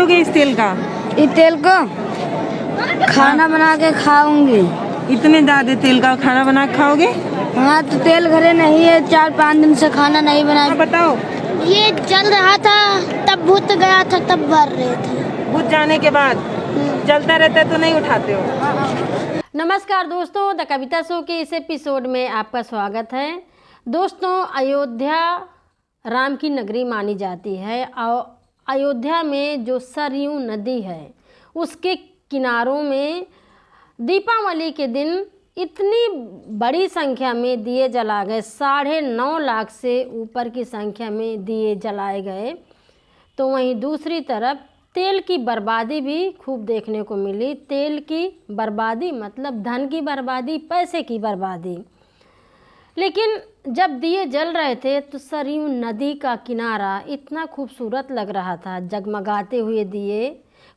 लोगे इस तेल का? इस तेल को खाना बना के खाऊंगी। इतने ज्यादा तेल का खाना बना के खाओगे? हाँ, तो तेल घरे नहीं है, 4-5 दिन से खाना नहीं बनाया। बताओ। ये चल रहा था तब भूत गया था, तब भर रहे थे। भूत जाने के बाद चलता रहता तो नहीं उठाते हो? नमस्कार दोस्तों, द कविता शो के इस एपिसोड में आपका स्वागत है। दोस्तों, अयोध्या राम की नगरी मानी जाती है और अयोध्या में जो सरयू नदी है उसके किनारों में दीपावली के दिन इतनी बड़ी संख्या में दिए जला गए। 9.5 लाख से ऊपर की संख्या में दिए जलाए गए। तो वहीं दूसरी तरफ तेल की बर्बादी भी खूब देखने को मिली। तेल की बर्बादी मतलब धन की बर्बादी, पैसे की बर्बादी। लेकिन जब दिए जल रहे थे तो सरयू नदी का किनारा इतना खूबसूरत लग रहा था, जगमगाते हुए दिए।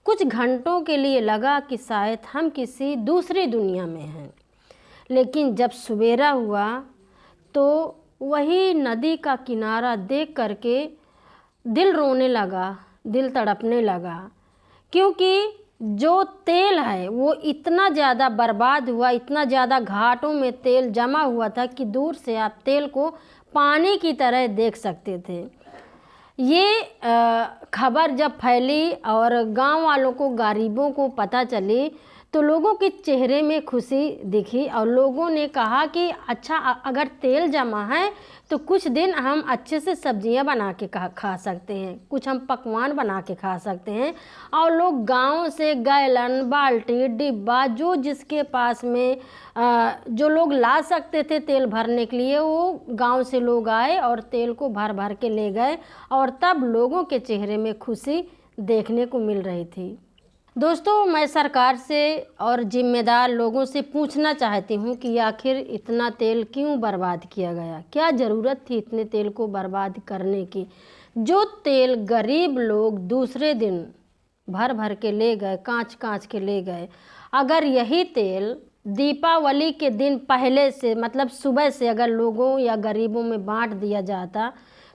कुछ घंटों के लिए लगा कि शायद हम किसी दूसरी दुनिया में हैं। लेकिन जब सवेरा हुआ तो वही नदी का किनारा देख करके दिल रोने लगा, दिल तड़पने लगा, क्योंकि जो तेल है वो इतना ज़्यादा बर्बाद हुआ, इतना ज़्यादा घाटों में तेल जमा हुआ था कि दूर से आप तेल को पानी की तरह देख सकते थे। ये खबर जब फैली और गांव वालों को, गरीबों को पता चली तो लोगों के चेहरे में खुशी दिखी और लोगों ने कहा कि अच्छा, अगर तेल जमा है तो कुछ दिन हम अच्छे से सब्जियां बना के खा सकते हैं, कुछ हम पकवान बना के खा सकते हैं। और लोग गांव से गैलन, बाल्टी, डिब्बा, जो जिसके पास में जो लोग ला सकते थे तेल भरने के लिए, वो गांव से लोग आए और तेल को भर भर के ले गए और तब लोगों के चेहरे में खुशी देखने को मिल रही थी। दोस्तों, मैं सरकार से और जिम्मेदार लोगों से पूछना चाहती हूँ कि आखिर इतना तेल क्यों बर्बाद किया गया? क्या ज़रूरत थी इतने तेल को बर्बाद करने की? जो तेल गरीब लोग दूसरे दिन भर भर के ले गए, कांच कांच के ले गए, अगर यही तेल दीपावली के दिन पहले से मतलब सुबह से अगर लोगों या गरीबों में बांट दिया जाता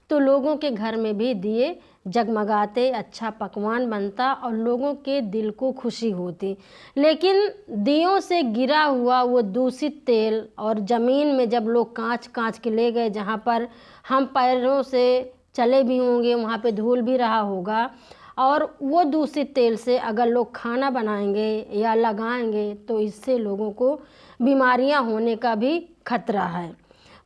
तो लोगों के घर में भी दिए जगमगाते, अच्छा पकवान बनता और लोगों के दिल को खुशी होती। लेकिन दियों से गिरा हुआ वो दूषित तेल और ज़मीन में जब लोग कांच कांच के ले गए, जहाँ पर हम पैरों से चले भी होंगे वहाँ पे धूल भी रहा होगा, और वो दूषित तेल से अगर लोग खाना बनाएंगे या लगाएंगे तो इससे लोगों को बीमारियां होने का भी खतरा है।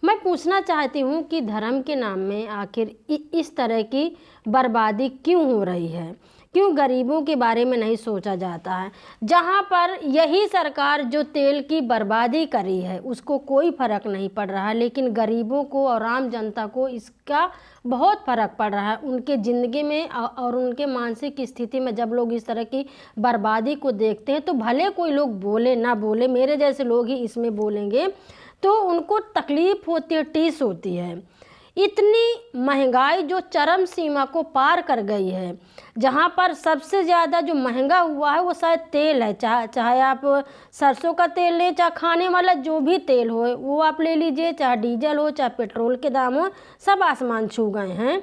मैं पूछना चाहती हूँ कि धर्म के नाम में आखिर इस तरह की बर्बादी क्यों हो रही है? क्यों गरीबों के बारे में नहीं सोचा जाता है? जहाँ पर यही सरकार जो तेल की बर्बादी करी है उसको कोई फ़र्क नहीं पड़ रहा है, लेकिन गरीबों को और आम जनता को इसका बहुत फ़र्क पड़ रहा है। उनके ज़िंदगी में और उनके मानसिक स्थिति में जब लोग इस तरह की बर्बादी को देखते हैं तो भले कोई लोग बोले ना बोले, मेरे जैसे लोग ही इसमें बोलेंगे तो उनको तकलीफ़ होती है, टीस होती है। इतनी महंगाई जो चरम सीमा को पार कर गई है, जहाँ पर सबसे ज़्यादा जो महंगा हुआ है वो शायद तेल है। चाहे आप सरसों का तेल लें, चाहे खाने वाला जो भी तेल हो वो आप ले लीजिए, चाहे डीजल हो, चाहे पेट्रोल के दाम हो, सब आसमान छू गए हैं।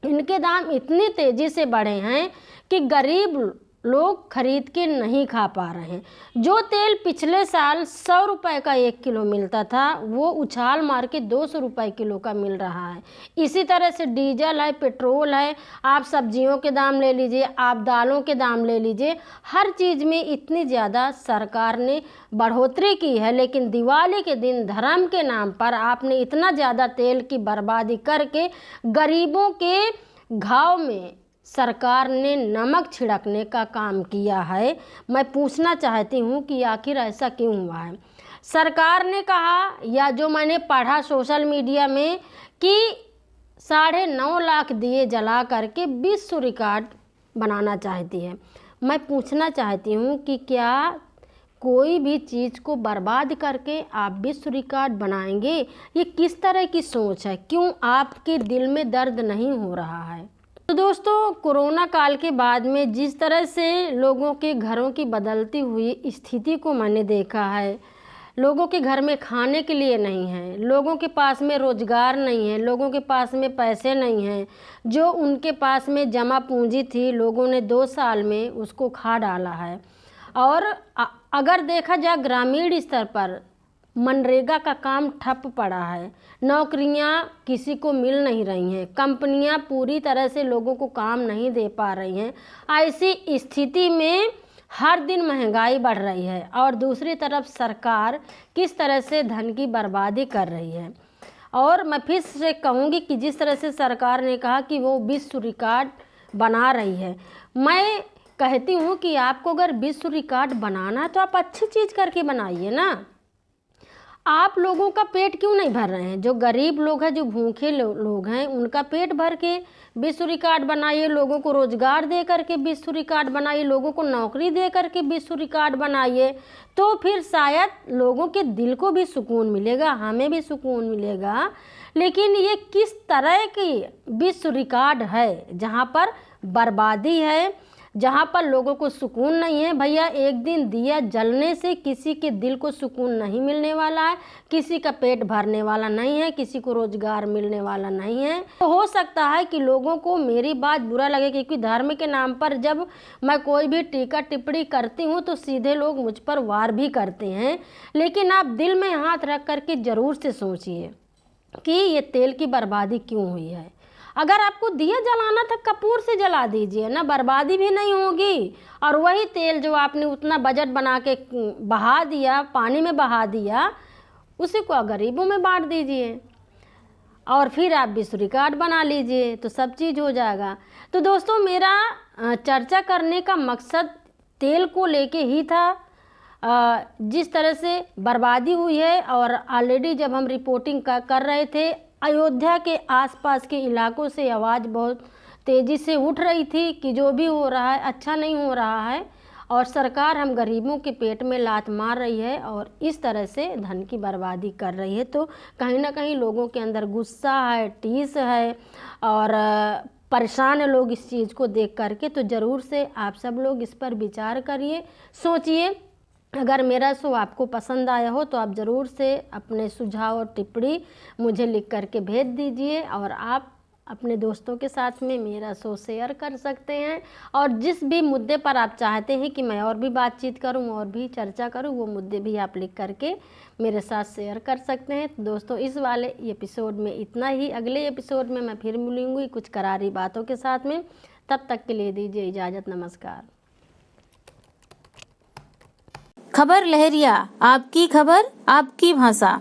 इनके दाम इतनी तेज़ी से बढ़े हैं कि गरीब लोग खरीद के नहीं खा पा रहे हैं। जो तेल पिछले साल 100 रुपये का 1 किलो मिलता था वो उछाल मार के 200 रुपये किलो का मिल रहा है। इसी तरह से डीजल है, पेट्रोल है, आप सब्जियों के दाम ले लीजिए, आप दालों के दाम ले लीजिए, हर चीज़ में इतनी ज़्यादा सरकार ने बढ़ोतरी की है। लेकिन दिवाली के दिन धर्म के नाम पर आपने इतना ज़्यादा तेल की बर्बादी करके गरीबों के घाव में सरकार ने नमक छिड़कने का काम किया है। मैं पूछना चाहती हूँ कि आखिर ऐसा क्यों हुआ है? सरकार ने कहा, या जो मैंने पढ़ा सोशल मीडिया में, कि 9.5 लाख दिए जला करके विश्व रिकॉर्ड बनाना चाहती है। मैं पूछना चाहती हूँ कि क्या कोई भी चीज़ को बर्बाद करके आप विश्व रिकॉर्ड बनाएंगे? ये किस तरह की सोच है? क्यों आपके दिल में दर्द नहीं हो रहा है? तो दोस्तों, कोरोना काल के बाद में जिस तरह से लोगों के घरों की बदलती हुई स्थिति को मैंने देखा है, लोगों के घर में खाने के लिए नहीं है, लोगों के पास में रोजगार नहीं है, लोगों के पास में पैसे नहीं हैं। जो उनके पास में जमा पूंजी थी, लोगों ने 2 साल में उसको खा डाला है। और अगर देखा जाए ग्रामीण स्तर पर मनरेगा का काम ठप पड़ा है, नौकरियां किसी को मिल नहीं रही हैं, कंपनियां पूरी तरह से लोगों को काम नहीं दे पा रही हैं। ऐसी स्थिति में हर दिन महंगाई बढ़ रही है और दूसरी तरफ सरकार किस तरह से धन की बर्बादी कर रही है। और मैं फिर से कहूँगी कि जिस तरह से सरकार ने कहा कि वो विश्व रिकॉर्ड बना रही है, मैं कहती हूँ कि आपको अगर विश्व रिकॉर्ड बनाना है तो आप अच्छी चीज़ करके बनाइए ना। आप लोगों का पेट क्यों नहीं भर रहे हैं? जो गरीब लोग हैं, जो भूखे लोग हैं, उनका पेट भर के विश्व रिकॉर्ड बनाइए, लोगों को रोजगार दे करके विश्व रिकॉर्ड बनाइए, लोगों को नौकरी दे करके विश्व रिकॉर्ड बनाइए, तो फिर शायद लोगों के दिल को भी सुकून मिलेगा, हमें भी सुकून मिलेगा। लेकिन ये किस तरह की विश्व रिकॉर्ड है जहाँ पर बर्बादी है, जहाँ पर लोगों को सुकून नहीं है। भैया, एक दिन दिया जलने से किसी के दिल को सुकून नहीं मिलने वाला है, किसी का पेट भरने वाला नहीं है, किसी को रोजगार मिलने वाला नहीं है। तो हो सकता है कि लोगों को मेरी बात बुरा लगे, क्योंकि धर्म के नाम पर जब मैं कोई भी टीका टिप्पणी करती हूँ तो सीधे लोग मुझ पर वार भी करते हैं। लेकिन आप दिल में हाथ रख करके ज़रूर से सोचिए कि ये तेल की बर्बादी क्यों हुई है। अगर आपको दिया जलाना था, कपूर से जला दीजिए ना, बर्बादी भी नहीं होगी। और वही तेल जो आपने उतना बजट बना के बहा दिया, पानी में बहा दिया, उसी को गरीबों में बांट दीजिए और फिर आप विश्व रिकॉर्ड बना लीजिए, तो सब चीज़ हो जाएगा। तो दोस्तों, मेरा चर्चा करने का मकसद तेल को लेके ही था। जिस तरह से बर्बादी हुई है, और ऑलरेडी जब हम रिपोर्टिंग कर रहे थे, अयोध्या के आसपास के इलाकों से आवाज़ बहुत तेज़ी से उठ रही थी कि जो भी हो रहा है अच्छा नहीं हो रहा है, और सरकार हम गरीबों के पेट में लात मार रही है और इस तरह से धन की बर्बादी कर रही है। तो कहीं ना कहीं लोगों के अंदर गुस्सा है, टीस है और परेशान है लोग इस चीज़ को देख करके। तो ज़रूर से आप सब लोग इस पर विचार करिए, सोचिए। अगर मेरा शो आपको पसंद आया हो तो आप ज़रूर से अपने सुझाव और टिप्पणी मुझे लिख करके भेज दीजिए, और आप अपने दोस्तों के साथ में मेरा शो शेयर कर सकते हैं। और जिस भी मुद्दे पर आप चाहते हैं कि मैं और भी बातचीत करूं और भी चर्चा करूं, वो मुद्दे भी आप लिख करके मेरे साथ शेयर कर सकते हैं। तो दोस्तों, इस वाले एपिसोड में इतना ही। अगले एपिसोड में मैं फिर मिलूँगी कुछ करारी बातों के साथ में। तब तक के लिए दीजिए इजाज़त। नमस्कार। खबर लहरिया, आपकी खबर आपकी भाषा।